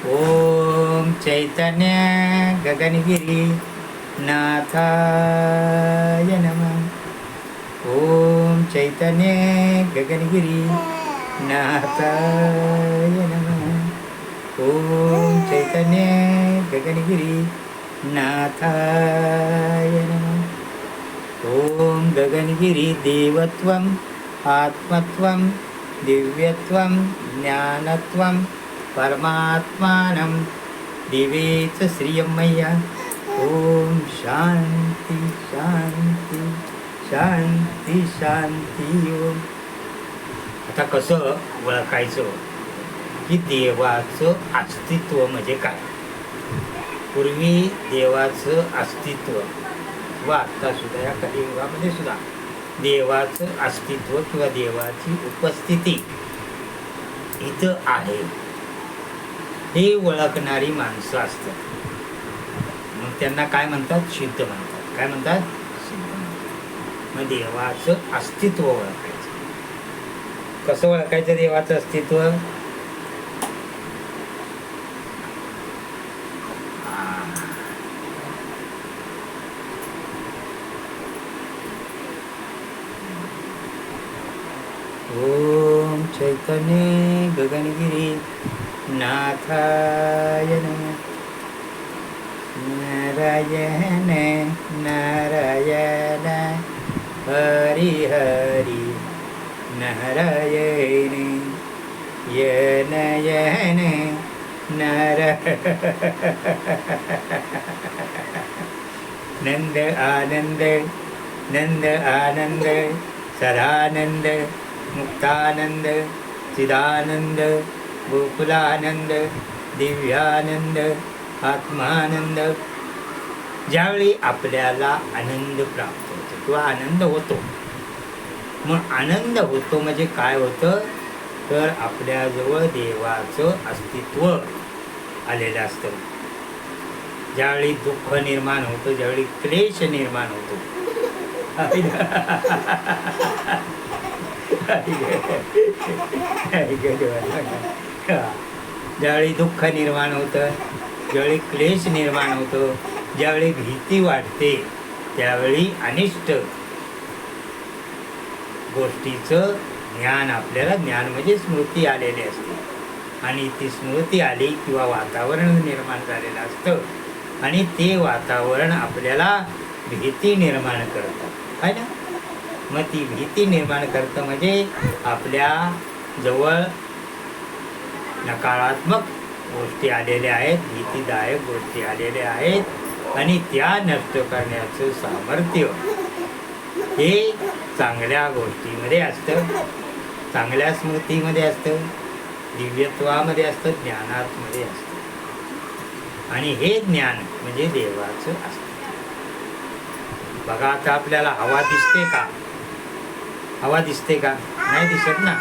ओम चैतन्य गगनगिरी नाथाय नमः. ओम चैतन्य गगनगिरी नाथाय नमः. ओम चैतन्य गगनगिरी नाथाय नमः. ओम गगनगिरी देवत्वम आत्मत्वम दिव्यत्वम ज्ञानत्वम परमात्मानं दिवेच श्रियमय्या. ओम शांती शांती शांती शांती. ओम. आता कसं ओळखायचं की देवाचं अस्तित्व म्हणजे काय? पूर्वी देवाचं अस्तित्व व आत्ता सुद्धा या कलियुगामध्ये सुद्धा देवाचं अस्तित्व किंवा देवाची उपस्थिती इथं आहे हे ओळखणारी माणसं असतात. मग त्यांना काय म्हणतात? सिद्ध म्हणतात. काय म्हणतात? सिद्ध म्हणतात. मग देवाचं अस्तित्व ओळखायचं. कसं ओळखायचं देवाचं अस्तित्व? ओम चैतन्य गगनगिरी नाथाय नमः. नारायण नारायण हरि हरि नारायण यन यन नंद आनंद नंद आनंद सदानंद मुक्तानंद चिदानंद गोकुलानंद दिव्यानंद आत्मानंद. ज्यावेळी आपल्याला आनंद प्राप्त होतो किंवा आनंद होतो, मग आनंद होतो म्हणजे काय होतं? तर आपल्याजवळ देवाचं अस्तित्व आलेलं असतं. ज्यावेळी दुःख निर्माण होतं, ज्यावेळी क्लेश निर्माण होतो, ज्यावेळी दुःख निर्माण होतं, ज्यावेळी क्लेश निर्माण होतो, ज्यावेळी भीती वाटते, त्यावेळी अनिष्ट गोष्टीचं ज्ञान आपल्याला, ज्ञान म्हणजे स्मृती आलेली असते. आणि ती स्मृती आली किंवा वातावरण निर्माण झालेलं असतं आणि ते वातावरण आपल्याला भीती निर्माण करतं, आहे ना? मग ती भीती निर्माण करतं म्हणजे आपल्या जवळ नकारात्मक गोष्टी आलेल्या आहेत, भीतीदायक गोष्टी आलेल्या आहेत आणि त्या नष्ट करण्याचं सामर्थ्य हे चांगल्या गोष्टीमध्ये असतं, चांगल्या स्मृतीमध्ये असतं, दिव्यत्वामध्ये असतं, ज्ञानामध्ये असतं. आणि हे ज्ञान म्हणजे देवाचं असतं. बघा, आता आपल्याला हवा दिसते का? हवा दिसते का? नाही दिसत ना.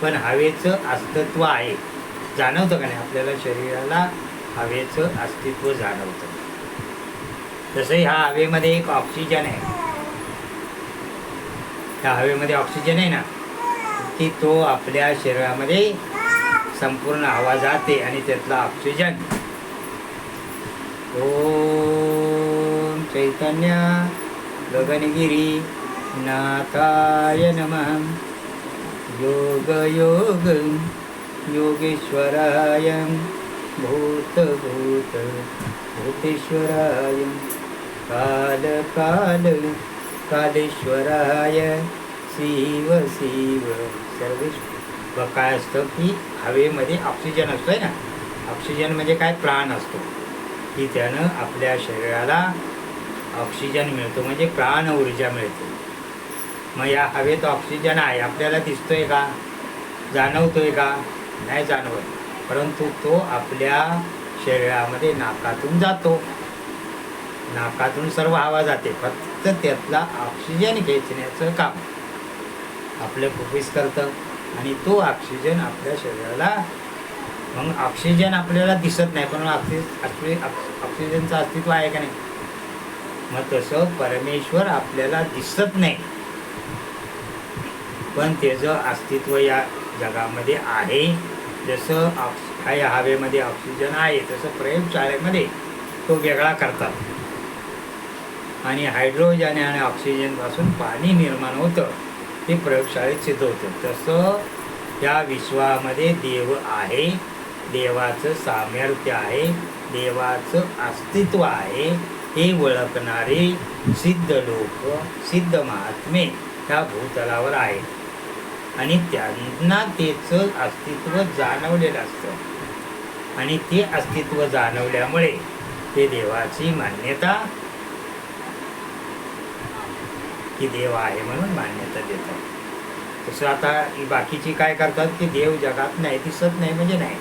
पण हवेचं अस्तित्व आहे, जाणवतं का नाही? आपल्याला शरीराला हवेचं अस्तित्व जाणवतं. जसं ह्या हवेमध्ये एक ऑक्सिजन आहे, ह्या हवेमध्ये ऑक्सिजन आहे ना, की तो आपल्या शरीरामध्ये संपूर्ण हवा जाते आणि त्यातला ऑक्सिजन ओम चैतन्य गगनगिरी नाथाय नमः. योग योग योगेश्वराय भूत भूत भूतेश्वराय काल काल कालेश्वराय शिव शिव सर्वेश्वर. काय असतं की हवेमध्ये ऑक्सिजन असतोय ना, ऑक्सिजन म्हणजे काय? प्राण असतो. की त्यानं आपल्या शरीराला ऑक्सिजन मिळतो म्हणजे प्राण ऊर्जा मिळते. मग या हवेत ऑक्सिजन आहे, आपल्याला दिसतोय का? जाणवतोय का? नाही जाणवत. परंतु तो आपल्या शरीरामध्ये नाकातून जातो, नाकातून सर्व हवा जाते, फक्त त्यातला ऑक्सिजन खेचण्याचं काम आपलं फुफ्फुस करतं आणि तो ऑक्सिजन आपल्या शरीराला. मग ऑक्सिजन आपल्याला दिसत नाही, पण ऑक्सिजनचं अस्तित्व आहे का नाही? मग तसं परमेश्वर आपल्याला दिसत नाही, पण त्याचं अस्तित्व या जगामध्ये आहे. जसं हा या हवेमध्ये ऑक्सिजन आहे, तसं प्रयोगशाळेमध्ये तो वेगळा करतात आणि हायड्रोजन आणि ऑक्सिजनपासून पाणी निर्माण होतं, ते प्रयोगशाळेत सिद्ध होतं. तसं या विश्वामध्ये देव आहे, देवाचं सामर्थ्य आहे, देवाचं अस्तित्व आहे, हे ओळखणारे सिद्ध लोक, सिद्ध महात्मे त्या भूतलावर आहेत आणि त्यांना त्याचं अस्तित्व जाणवलेलं असतं आणि ते अस्तित्व जाणवल्यामुळे ते देवाची मान्यता, की देव आहे म्हणून मान्यता देतात. तसं आता बाकीची काय करतात की देव जगात नाही, दिसत नाही म्हणजे नाही,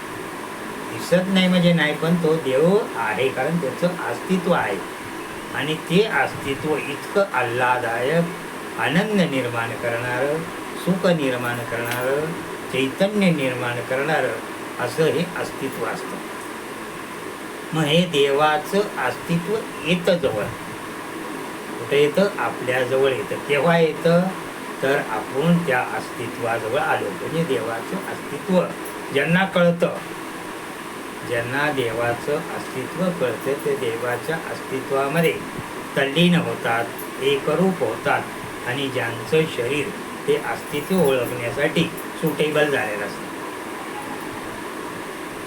दिसत नाही म्हणजे नाही, पण तो देव आहे कारण त्याचं अस्तित्व आहे आणि ते अस्तित्व इतकं आल्हाददायक, आनंद निर्माण करणारं, सुख निर्माण करणारं, चैतन्य निर्माण करणारं असं हे अस्तित्व असतं. मग हे देवाचं अस्तित्व येतं जवळ. कुठं येतं? आपल्याजवळ येतं. केव्हा येतं? तर आपण त्या अस्तित्वाजवळ आलो. म्हणजे देवाचं अस्तित्व ज्यांना कळतं, ज्यांना देवाचं अस्तित्व कळतं, ते देवाच्या अस्तित्वामध्ये तल्लीन होतात, एकरूप होतात आणि ज्यांचं शरीर ते अस्तित्व ओळखण्यासाठी सुटेबल झालेलं असतं.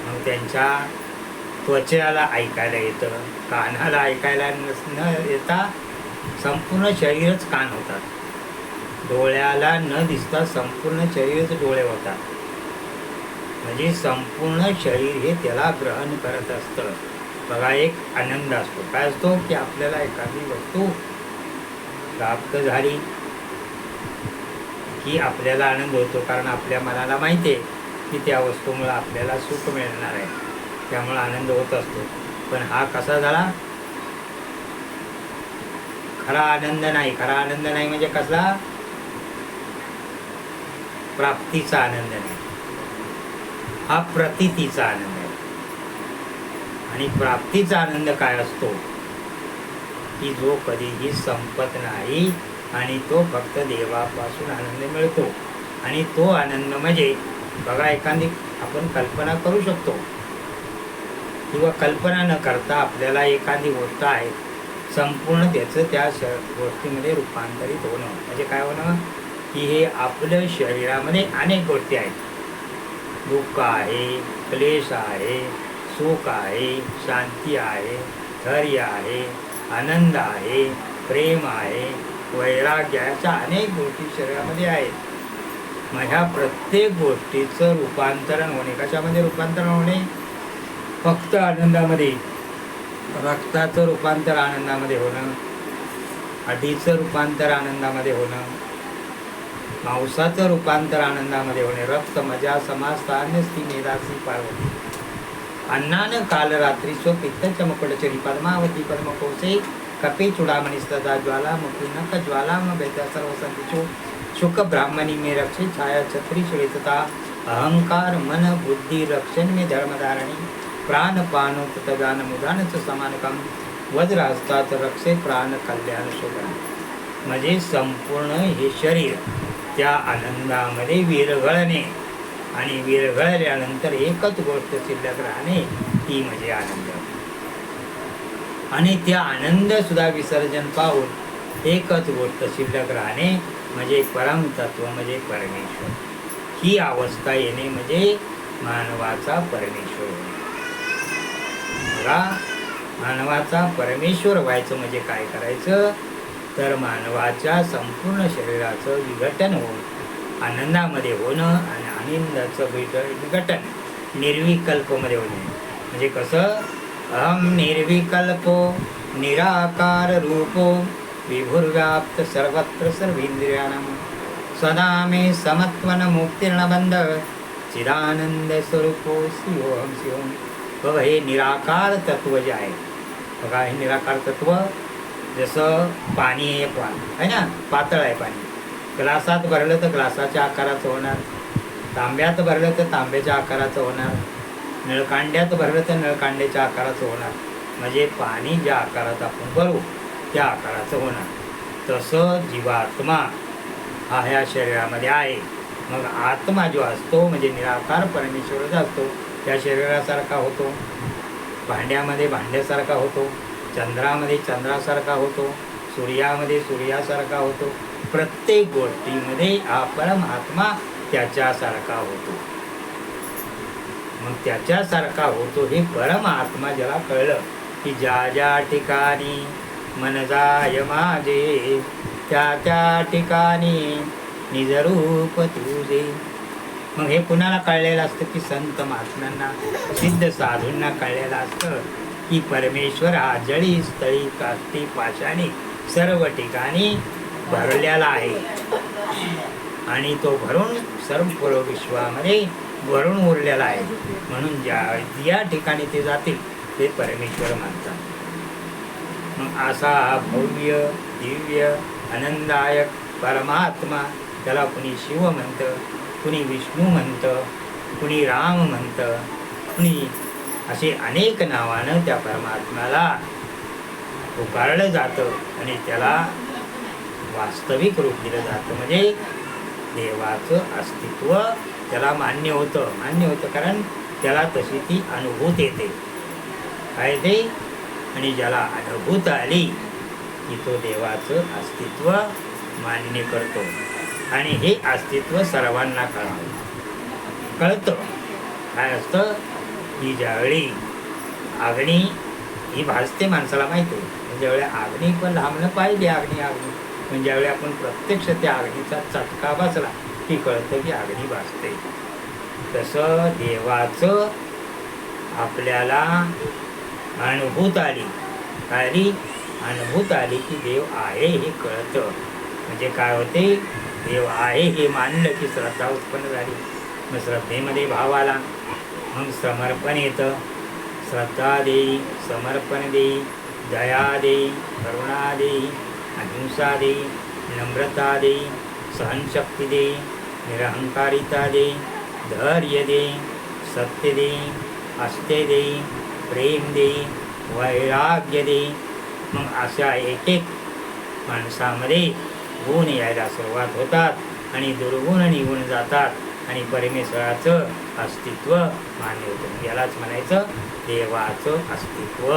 मग त्यांच्या त्वचेला ऐकायला येतं, कानाला ऐकायला न येता संपूर्ण शरीरच कान होतात, डोळ्याला न दिसता संपूर्ण शरीरच डोळे होतात. म्हणजे संपूर्ण शरीर हे त्याला ग्रहण करत असतं. बघा, एक आनंद असतो. काय असतो? की आपल्याला एखादी वस्तू प्राप्त झाली की आपल्याला आनंद होतो, कारण आपल्या मनाला माहिती आहे की त्या वस्तूमुळे आपल्याला सुख मिळणार आहे, त्यामुळे आनंद होत असतो. पण हा कसा झाला? खरा आनंद नाही. खरा आनंद नाही म्हणजे कसा? प्राप्तीचा आनंद नाही, हा प्रतीतीचा आनंद आहे. आणि प्राप्तीचा आनंद काय असतो? की जो कधीही संपत नाही आणि तो फक्त देवापासून आनंद मिळतो. आणि तो आनंद म्हणजे बघा, एखादी आपण कल्पना करू शकतो किंवा कल्पना न करता आपल्याला एखादी गोष्ट आहे, संपूर्ण त्याचं त्या गोष्टीमध्ये रूपांतरित होणं. म्हणजे काय होणं? की हे आपल्या शरीरामध्ये अनेक गोष्टी आहेत. दुःख आहे, क्लेश आहे, सुख आहे, शांती आहे, धैर्य आहे, आनंद आहे, प्रेम आहे, वैराग्य आहे, अशा अनेक गोष्टी शरीरामध्ये आहेत. मग ह्या प्रत्येक गोष्टीचं रूपांतरण होणे, कशामध्ये रूपांतरण होणे? फक्त आनंदामध्ये. रक्ताचं रूपांतर आनंदामध्ये होणं, हड्डीचं रूपांतर आनंदामध्ये होणं, मांसाचं रूपांतर आनंदामध्ये होणे. रक्त मजा समास्थान्यस्ती मेधासी पार्वती अन्नानं काल रात्री स्व पित्त चमकडचरी पद्मावती पद्मकोसे कपे चुडामणिस्तदा ज्वालामुखी नख ज्वालाम भेदा सर्व संतिशो शुक ब्राह्मणी में रक्षे छाया छत्री श्वेतता अहंकार मन बुद्धी रक्षण में धर्मधारणी प्राण पानो तथगान मुदानच समानकम वज्रहस्तात रक्षे प्राण कल्याण शोभन. म्हणजे संपूर्ण हे शरीर त्या आनंदामध्ये विरघळणे आणि विरघळल्यानंतर एकच गोष्ट शिल्लक राहणे, ती म्हणजे आनंद. आणि त्या आनंद सुद्धा विसर्जन पाहून एकच गोष्ट शिल्लक राहणे म्हणजे परमतत्व, म्हणजे परमेश्वर. ही अवस्था येणे म्हणजे मानवाचा परमेश्वर होणे. बघा, मानवाचा परमेश्वर व्हायचं म्हणजे काय करायचं? तर मानवाच्या संपूर्ण शरीराचं विघटन होऊन आनंदामध्ये होणं आणि आनंदाचं विघटन निर्विकल्पमध्ये होणे. म्हणजे कसं? अहम निर्विकल्पो निराकार रूपो विभुर्व्याप्त सर्वत्र सर्वेंद्रियाणां सदा मे समत्वन मुक्तिर्न बंध चिदानंद स्वरूपो शिवोहम शिवम. बघा, हे निराकार तत्व जे आहे, बघा हे निराकार तत्व जसं पाणी आहे ना, पातळ आहे पाणी. ग्लासात भरलं तर ग्लासाच्या आकाराचं होणार, तांब्यात भरलं तर तांब्याच्या आकाराचं होणार, नळकांड्यात भरलं तर नळकांड्याच्या आकाराचं होणार. म्हणजे पाणी ज्या आकारात आपण भरू त्या आकाराचं होणार. तसं जीवात्मा हा ह्या शरीरामध्ये आहे. मग आत्मा जो असतो म्हणजे निराकार परमेश्वरचा असतो, त्या शरीरासारखा होतो, भांड्यामध्ये भांड्यासारखा होतो, चंद्रामध्ये चंद्रासारखा होतो, सूर्यामध्ये सूर्यासारखा होतो. प्रत्येक गोष्टीमध्ये हा परमात्मा त्याच्यासारखा होतो. मग त्याच्यासारखा होतो हे परमात्मा ज्याला कळलं की ज्या ज्या ठिकाणी मन जाय माझे त्या त्या ठिकाणी निजरूप तुझे. मग हे कुणाला कळलेलं असतं की संत महात्म्यांना, सिद्ध साधूंना कळलेलं असतं की परमेश्वर हा जळी स्थळी काष्टी पाषाणी सर्व ठिकाणी भरलेला आहे आणि तो भरून सर्व विश्वामध्ये भरून उरलेला आहे. म्हणून ज्या ठिकाणी ते जातील ते परमेश्वर मानतात. मग असा भव्य दिव्य आनंददायक परमात्मा, त्याला कुणी शिव म्हणतं, कुणी विष्णू म्हणतं, कुणी राम म्हणतं, कुणी असे अनेक नावानं त्या परमात्म्याला पुकारलं जातं आणि त्याला वास्तविक रूप दिलं जातं. म्हणजे देवाचं अस्तित्व त्याला मान्य होतं कारण त्याला तशी ती अनुभूत येते. काय ते? आणि ज्याला अनुभूत आली की तो देवाचं अस्तित्व मान्य करतो आणि हे अस्तित्व सर्वांना कळतं. काय असतं की ज्यावेळी अग्नी ही भासते माणसाला माहिती आहे, ज्यावेळी अग्नी पण लांबणं पाहिजे, अग्नी पण ज्यावेळी आपण प्रत्यक्ष त्या अग्नीचा चटका बसला की कळतं की अग्नी भासते. तसं देवाचं आपल्याला अनुभूत आली की देव आहे हे कळतं. म्हणजे काय होते, देव आहे हे मानलं की श्रद्धा उत्पन्न झाली. मग श्रद्धेमध्ये भाव आला, मग समर्पण येतं. श्रद्धा देई, समर्पण देई, दया देई, करुणा देई, अहिंसा देई, नम्रता देई, सहनशक्ती देई, निरहंकारिता देई, धैर्य देई, सत्य देई, अस्ते देई, प्रेम देई, वैराग्य देई. मग अशा एक एक माणसामध्ये गुण यायला सुरुवात होतात आणि दुर्गुण निघून जातात आणि परमेश्वराचं अस्तित्व मान्य होतं. यालाच म्हणायचं देवाचं अस्तित्व.